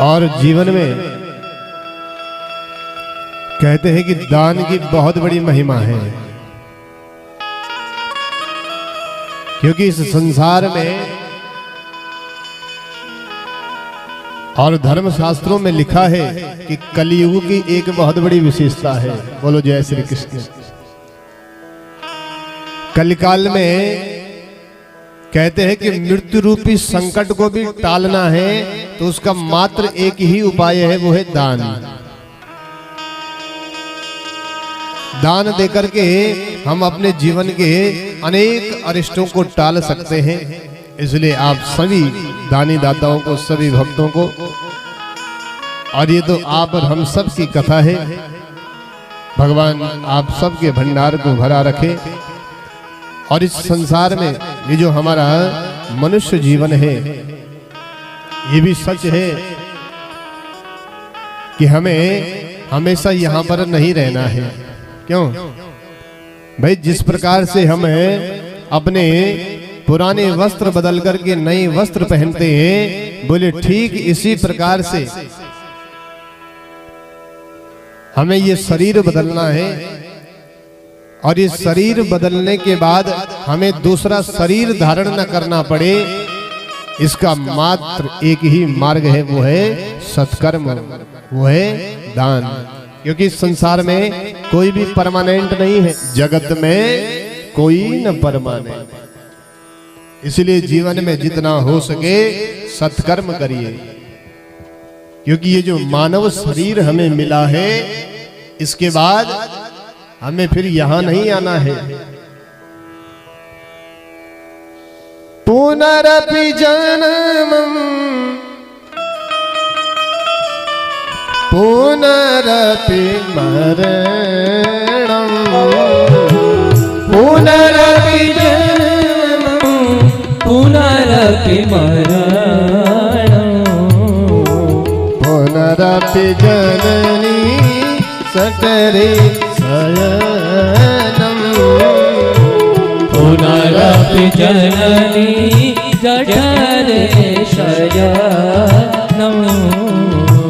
और जीवन में कहते हैं कि दान की बहुत बड़ी महिमा है, क्योंकि इस संसार में और धर्म शास्त्रों में लिखा है कि कलियुग की एक बहुत बड़ी विशेषता है। बोलो जय श्री कृष्ण। कलिकाल में कहते हैं कि मृत्यु रूपी संकट को भी टालना है तो उसका मात्र एक ही उपाय है, वो है दान। दान देकर के हम अपने जीवन के अनेक अरिष्टों को टाल सकते हैं। इसलिए आप सभी दानी दाताओं को, सभी भक्तों को, और ये तो आप और हम सब की कथा है, भगवान आप सबके भंडार को भरा रखे। और इस संसार में ये जो हमारा मनुष्य जीवन है, ये भी सच है कि हमें हमेशा यहाँ पर नहीं रहना है। क्यों भाई? जिस प्रकार से हम अपने पुराने वस्त्र बदल करके नए वस्त्र पहनते हैं, बोले ठीक इसी प्रकार से हमें ये शरीर बदलना है। और ये शरीर बदलने के बाद हमें दूसरा शरीर धारण न करना पड़े, इसका मात्र एक ही मार्ग है, वो है सत्कर्म, वो है दान। क्योंकि इस संसार में कोई भी परमानेंट नहीं है, जगत में कोई न परमानेंट। इसलिए जीवन में जितना हो सके सत्कर्म करिए, क्योंकि ये जो मानव शरीर हमें मिला है, इसके बाद हमें फिर यहां नहीं आना है। पुनरपि जन्मं पुनरपि मरणं, पुनरपि जन्मं पुनरपि मरणं, पुनरपि जननी सठरे शयनम्, पुनरपि जननी जठरे शयनम्,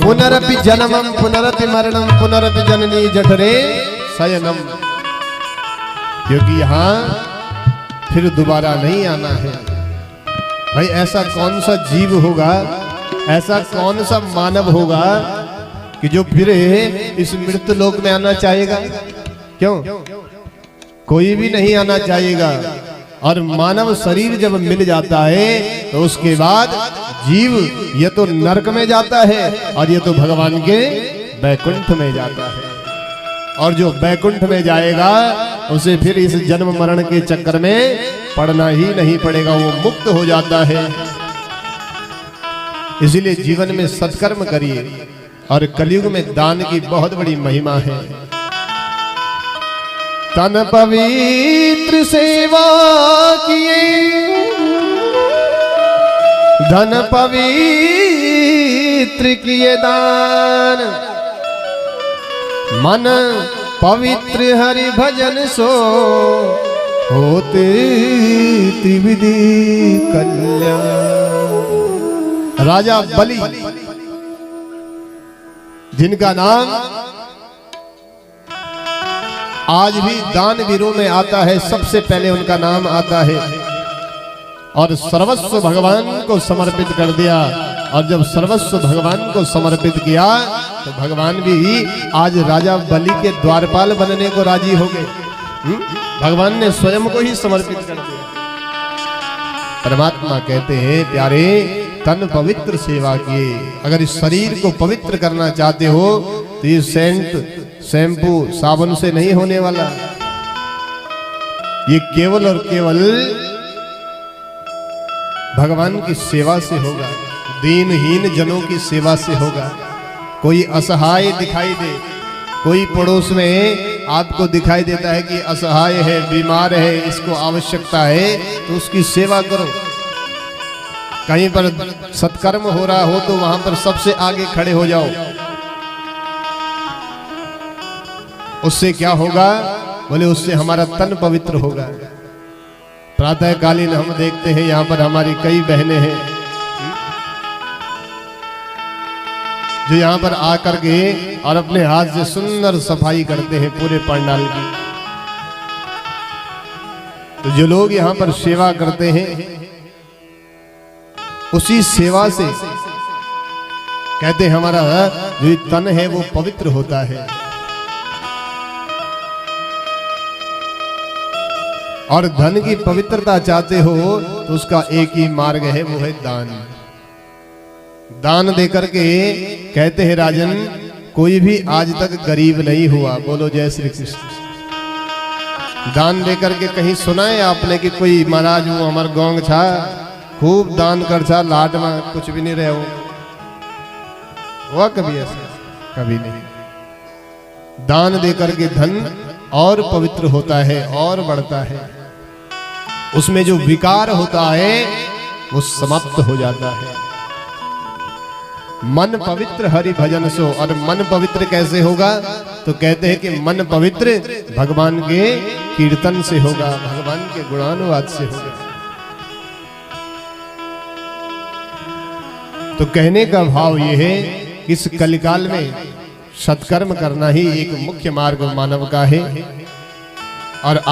पुनरपि जन्मं पुनरपि मरणं पुनरपि जननी जठरे शयनम्। क्योंकि यहाँ फिर दोबारा नहीं आना है। भाई ऐसा कौन सा जीव होगा, ऐसा कौन सा मानव होगा कि जो फिर इस मृत्यु लोक में आना चाहेगा? क्यों? कोई भी नहीं आना चाहेगा। और मानव शरीर जब मिल जाता है तो उसके बाद जीव ये तो नरक में जाता है और ये तो भगवान के बैकुंठ में जाता है। और जो बैकुंठ में जाएगा उसे फिर इस जन्म मरण के चक्कर में पड़ना ही नहीं पड़ेगा, वो मुक्त हो जाता है। इसलिए जीवन में सत्कर्म करिए। और कलयुग में दान की बहुत बड़ी महिमा है। तन पवित्र सेवा किए, धन पवित्र किए दान, मन पवित्र हरि भजन सो होते त्रिविधि कल्याण। राजा बलि, जिनका नाम आज भी दानवीरों में आता है, सबसे पहले उनका नाम आता है। और सर्वस्व भगवान को समर्पित कर दिया। और जब सर्वस्व भगवान को समर्पित किया तो भगवान भी आज राजा बलि के द्वारपाल बनने को राजी हो गए। भगवान ने स्वयं को ही समर्पित कर दिया। परमात्मा कहते हैं प्यारे, तन पवित्र सेवा किए। अगर इस शरीर को पवित्र करना चाहते हो तो ये सेंट, शैम्पू, साबुन से नहीं होने वाला। ये केवल और केवल भगवान की सेवा से होगा, दीनहीन जनों की सेवा से होगा। कोई असहाय दिखाई दे, कोई पड़ोस में आपको दिखाई देता है कि असहाय है, बीमार है, इसको आवश्यकता है, तो उसकी सेवा करो। कहीं पर सत्कर्म हो रहा हो तो वहां पर सबसे आगे खड़े हो जाओ। उससे क्या होगा? बोले उससे हमारा तन पवित्र होगा। प्रातःकालीन हम देखते हैं यहाँ पर हमारी कई बहनें हैं, जो यहाँ पर आकर के और अपने हाथ से सुंदर सफाई करते हैं पूरे पंडाल की। तो जो लोग यहाँ पर सेवा करते हैं उसी सेवा से कहते हैं हमारा जो तन है वो पवित्र होता है। और धन की पवित्रता चाहते हो तो उसका एक ही मार्ग है, वो है दान। दान देकर के कहते हैं राजन, कोई भी आज तक गरीब नहीं हुआ। बोलो जय श्री कृष्ण। दान देकर के कहीं सुना है आपने कि कोई महाराज वो हमार गांव छा खूब दान कर छा, लाट में कुछ भी नहीं रहे हो? हुआ कभी ऐसा? कभी नहीं। दान देकर के धन और पवित्र होता है और बढ़ता है। उसमें जो विकार होता है वो समाप्त हो जाता है। मन पवित्र हरि भजन सो। और मन पवित्र कैसे होगा? तो कहते हैं कि मन पवित्र भगवान के कीर्तन से होगा, भगवान के गुणानुवाद से होगा। तो कहने का भाव यह है कि इस कलिकाल में सत्कर्म करना ही एक मुख्य मार्ग मानव का है। और